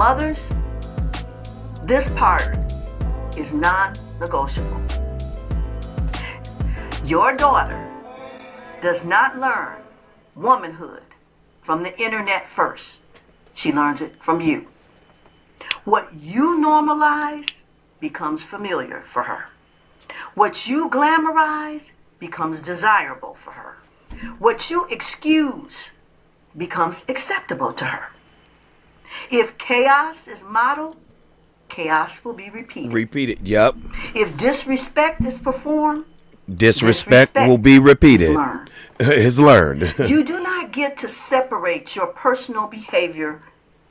mothers, this part is non-negotiable. Your daughter does not learn womanhood from the internet first. She learns it from you. What you normalize becomes familiar for her. What you glamorize becomes desirable for her. What you excuse becomes acceptable to her. If chaos is modeled, chaos will be repeated. Repeated, yep. If disrespect is performed, disrespect will be repeated. Is learned. You do not get to separate your personal behavior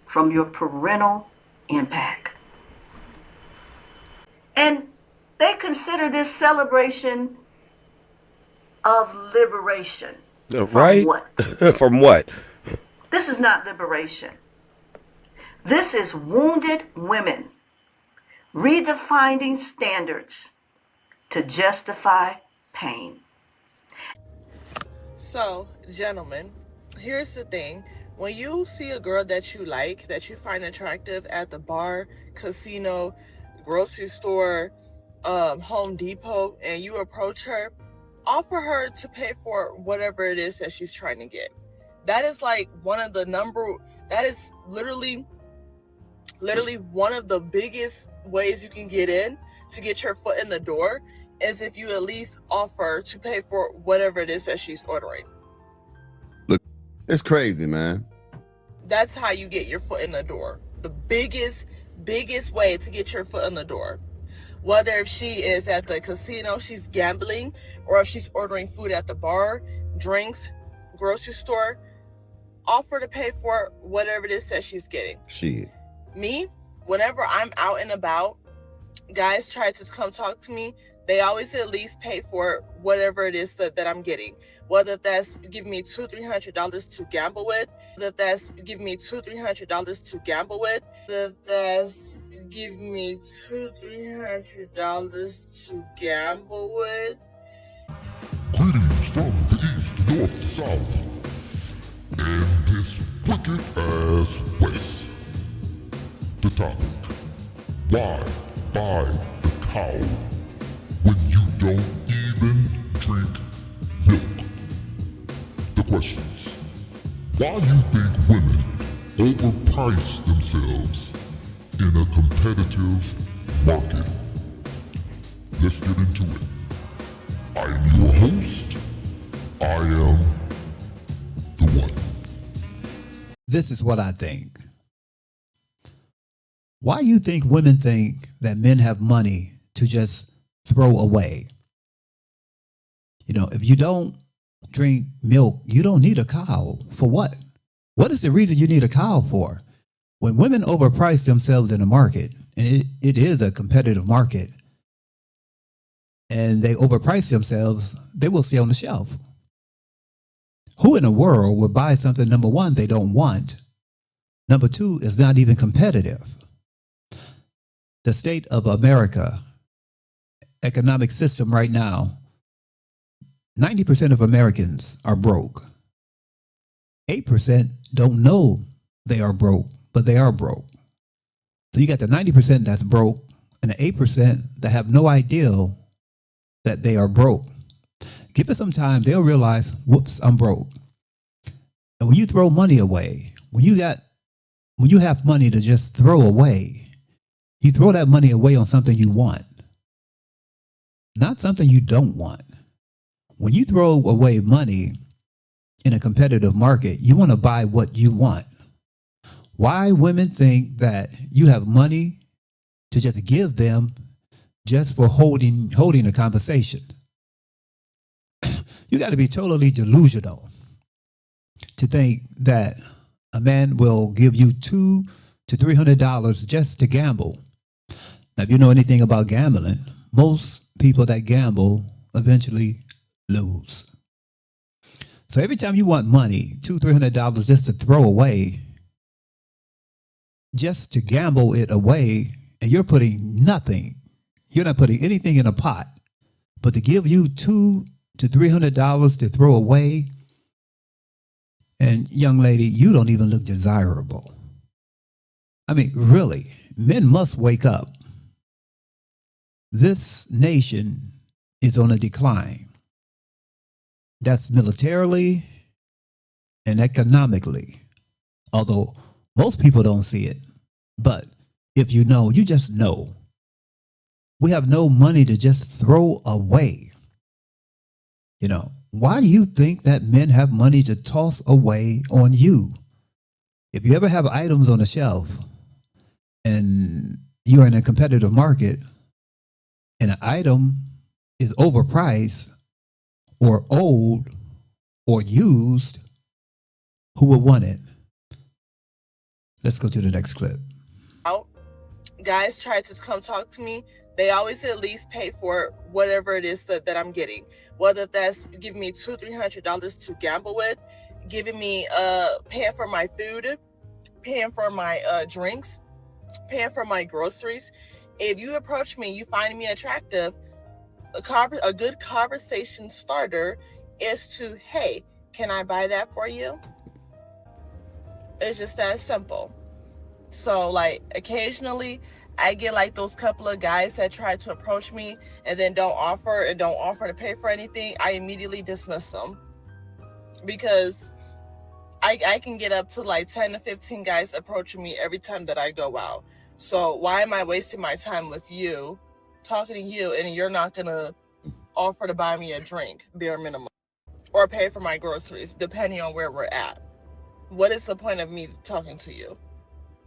from your parental impact. And they consider this celebration of liberation. Right? From what? From what? This is not liberation. This is wounded women redefining standards to justify pain. So, gentlemen, here's the thing. When you see a girl that you like, that you find attractive at the bar, casino, grocery store, Home Depot, and you approach her, offer her to pay for whatever it is that she's trying to get. That is like that is literally one of the biggest ways you can get in to get your foot in the door, is if you at least offer to pay for whatever it is that she's ordering. Look, it's crazy, man. That's how you get your foot in the door. The biggest way to get your foot in the door. Whether if she is at the casino, she's gambling, or if she's ordering food at the bar, drinks, grocery store, offer to pay for whatever it is that she's getting. Shit. Me, whenever I'm out and about, guys try to come talk to me, they always at least pay for whatever it is that I'm getting. Whether that's giving me $200-$300 to gamble with, whether that's giving me $200-$300 to gamble with, whether that's giving me $200-$300 to gamble with. Greetings from the east, the north, the south, and this wicked ass west. The topic: why buy the cow when you don't even drink milk? The questions: why you think women overprice themselves in a competitive market? Let's get into it. I am your host. I am the one. This is what I think. Why you think women think that men have money to just throw away? You know, if you don't drink milk, you don't need a cow. For what? What is the reason you need a cow for? When women overprice themselves in the market, and it is a competitive market, and they overprice themselves, they will stay on the shelf. Who in the world would buy something, number one, they don't want? Number two, is not even competitive. The state of America, economic system right now, 90% of Americans are broke. 8% don't know they are broke, but they are broke. So you got the 90% that's broke and the 8% that have no idea that they are broke. Give it some time, they'll realize, whoops, I'm broke. And when you throw money away, when you have money to just throw away, you throw that money away on something you want, not something you don't want. When you throw away money in a competitive market, you want to buy what you want. Why women think that you have money to just give them just for holding a conversation? You got to be totally delusional to think that a man will give you $200 to $300 just to gamble. Now, if you know anything about gambling, most people that gamble eventually lose. So every time you want money, $200-$300 just to throw away, just to gamble it away, and you're putting nothing, you're not putting anything in a pot, but to give you $200 to $300 to throw away, and young lady, you don't even look desirable. I mean, really, men must wake up. This nation is on a decline. That's militarily and economically, although most people don't see it. But if you know, you just know. We have no money to just throw away. You know, why do you think that men have money to toss away on you? If you ever have items on the shelf and you're in a competitive market and an item is overpriced or old or used, who would want it? Let's go to the next clip. Out. Guys try to come talk to me. They always at least pay for whatever it is that I'm getting. Whether that's giving me $200-300 to gamble with, giving me paying for my food, paying for my drinks, paying for my groceries. If you approach me, you find me attractive, a good conversation starter is to, hey, can I buy that for you? It's just that simple. So like occasionally I get like those couple of guys that try to approach me and then don't offer to pay for anything. I immediately dismiss them because I can get up to like 10 to 15 guys approaching me every time that I go out. So why am I wasting my time with you, talking to you, and you're not gonna offer to buy me a drink, bare minimum, or pay for my groceries, depending on where we're at? What is the point of me talking to you?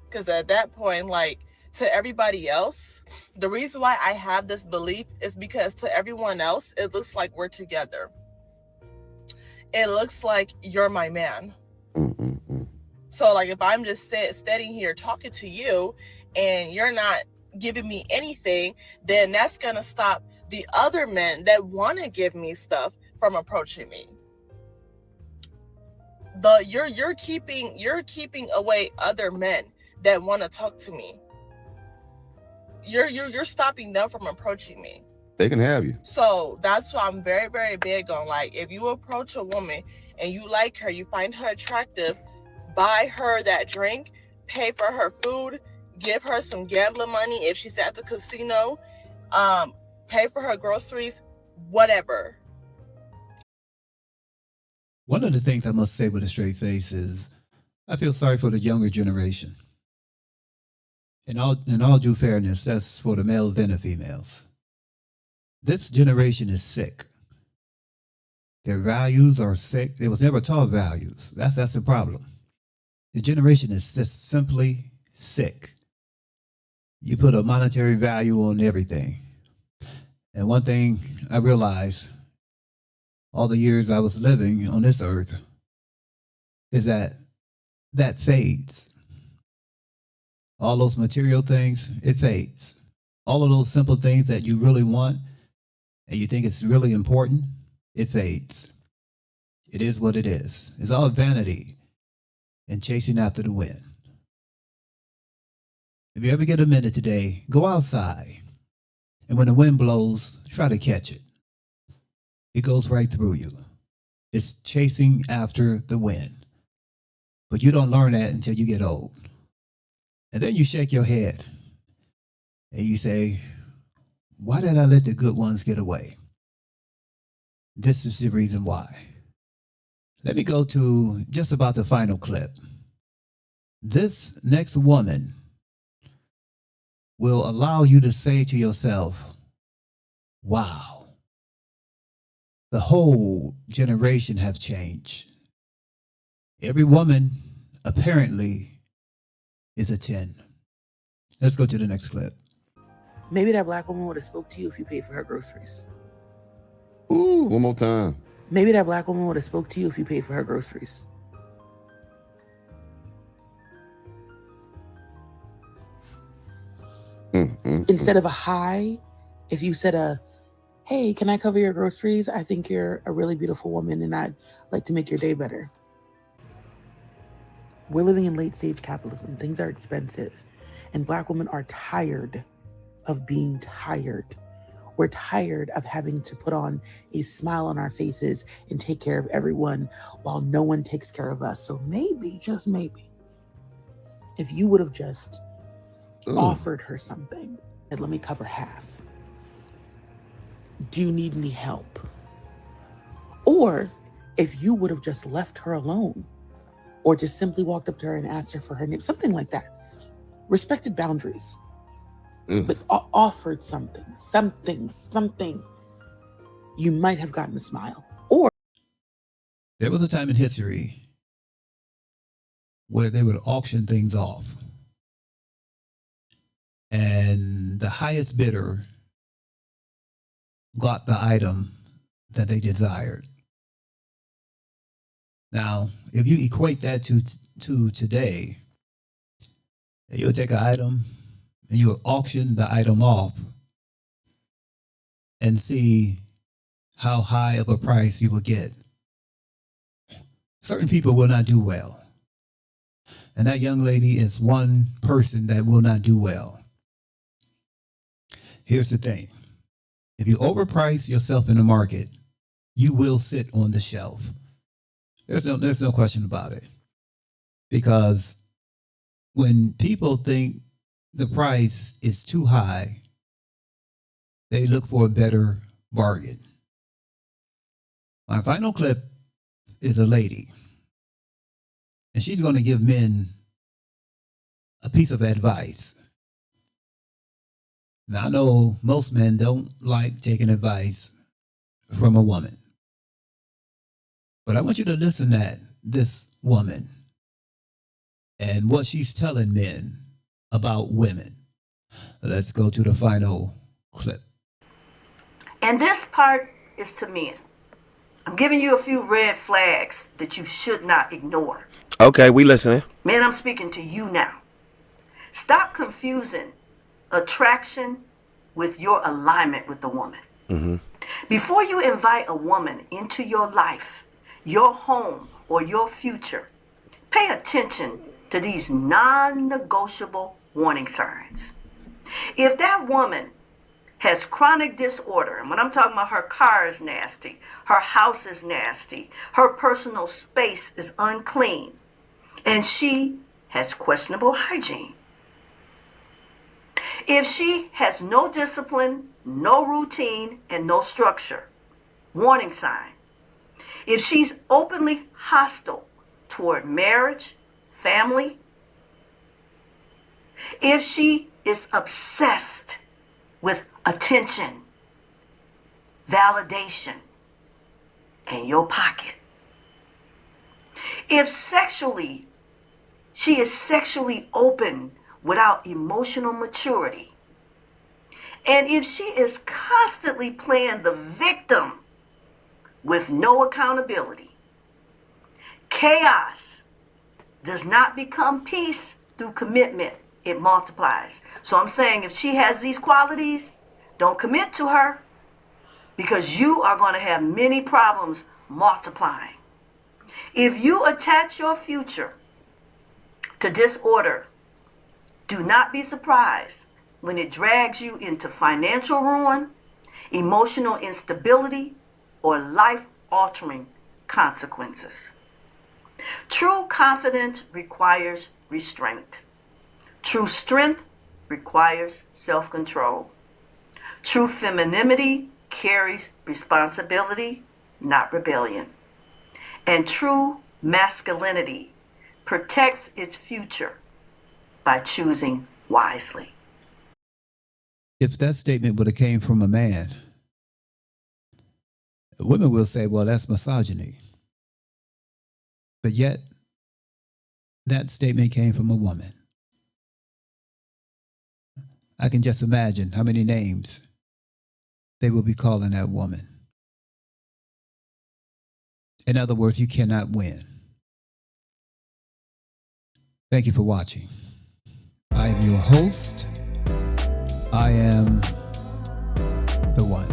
Because at that point, like, to everybody else, the reason why I have this belief is because to everyone else, it looks like we're together. It looks like you're my man. So like if I'm just standing here talking to you and you're not giving me anything, then that's going to stop the other men that want to give me stuff from approaching me. You're keeping away other men that want to talk to me. You're stopping them from approaching me. They can have you. So that's why I'm very, very big on, like, if you approach a woman and you like her, you find her attractive, buy her that drink, pay for her food, give her some gambling money if she's at the casino, pay for her groceries, whatever. One of the things I must say with a straight face is I feel sorry for the younger generation. In all due fairness, that's for the males and the females. This generation is sick. Their values are sick. They was never taught values. That's the problem. The generation is just simply sick. You put a monetary value on everything. And one thing I realized all the years I was living on this earth is that fades. All those material things, it fades. All of those simple things that you really want and you think it's really important, it fades. It is what it is. It's all vanity and chasing after the wind. If you ever get a minute today, go outside. And when the wind blows, try to catch it. It goes right through you. It's chasing after the wind. But you don't learn that until you get old. And then you shake your head and you say, why did I let the good ones get away? This is the reason why. Let me go to just about the final clip. This next woman will allow you to say to yourself, wow, the whole generation have changed. Every woman apparently is a 10. Let's go to the next clip. Maybe that black woman would have spoke to you if you paid for her groceries. Ooh, one more time. Maybe that black woman would have spoke to you if you paid for her groceries. Instead of a hi, if you said hey, can I cover your groceries? I think you're a really beautiful woman and I'd like to make your day better. We're living in late stage capitalism. Things are expensive. And black women are tired of being tired. We're tired of having to put on a smile on our faces and take care of everyone while no one takes care of us. So maybe, just maybe, if you would have just offered her something, and let me cover half. Do you need any help? Or if you would have just left her alone, or just simply walked up to her and asked her for her name, something like that. Respected boundaries, but offered something, you might have gotten a smile. Or there was a time in history where they would auction things off, and the highest bidder got the item that they desired. Now, if you equate that to today, you'll take an item and you'll auction the item off and see how high of a price you will get. Certain people will not do well. And that young lady is one person that will not do well. Here's the thing. If you overprice yourself in the market, you will sit on the shelf. There's no question about it. Because when people think the price is too high, they look for a better bargain. My final clip is a lady, and she's going to give men a piece of advice. Now, I know most men don't like taking advice from a woman, but I want you to listen to this woman and what she's telling men about women. Let's go to the final clip. And this part is to men. I'm giving you a few red flags that you should not ignore. Okay, we listening. Men, I'm speaking to you now. Stop confusing attraction with your alignment with the woman. Mm-hmm. Before you invite a woman into your life, your home, or your future, pay attention to these non-negotiable warning signs. If that woman has chronic disorder, and when I'm talking about her car is nasty, her house is nasty, her personal space is unclean, and she has questionable hygiene. If she has no discipline, no routine, and no structure, warning sign. If she's openly hostile toward marriage, family, if she is obsessed with attention, validation, and your pocket. If she is sexually open without emotional maturity. And if she is constantly playing the victim with no accountability. Chaos does not become peace through commitment. It multiplies. So I'm saying if she has these qualities, don't commit to her, because you are going to have many problems multiplying. If you attach your future to disorder, do not be surprised when it drags you into financial ruin, emotional instability, or life-altering consequences. True confidence requires restraint. True strength requires self-control. True femininity carries responsibility, not rebellion. And true masculinity protects its future by choosing wisely. If that statement would have came from a man, women will say, well, that's misogyny. But yet, that statement came from a woman. I can just imagine how many names they will be calling that woman. In other words, you cannot win. Thank you for watching. I am your host. I am the one.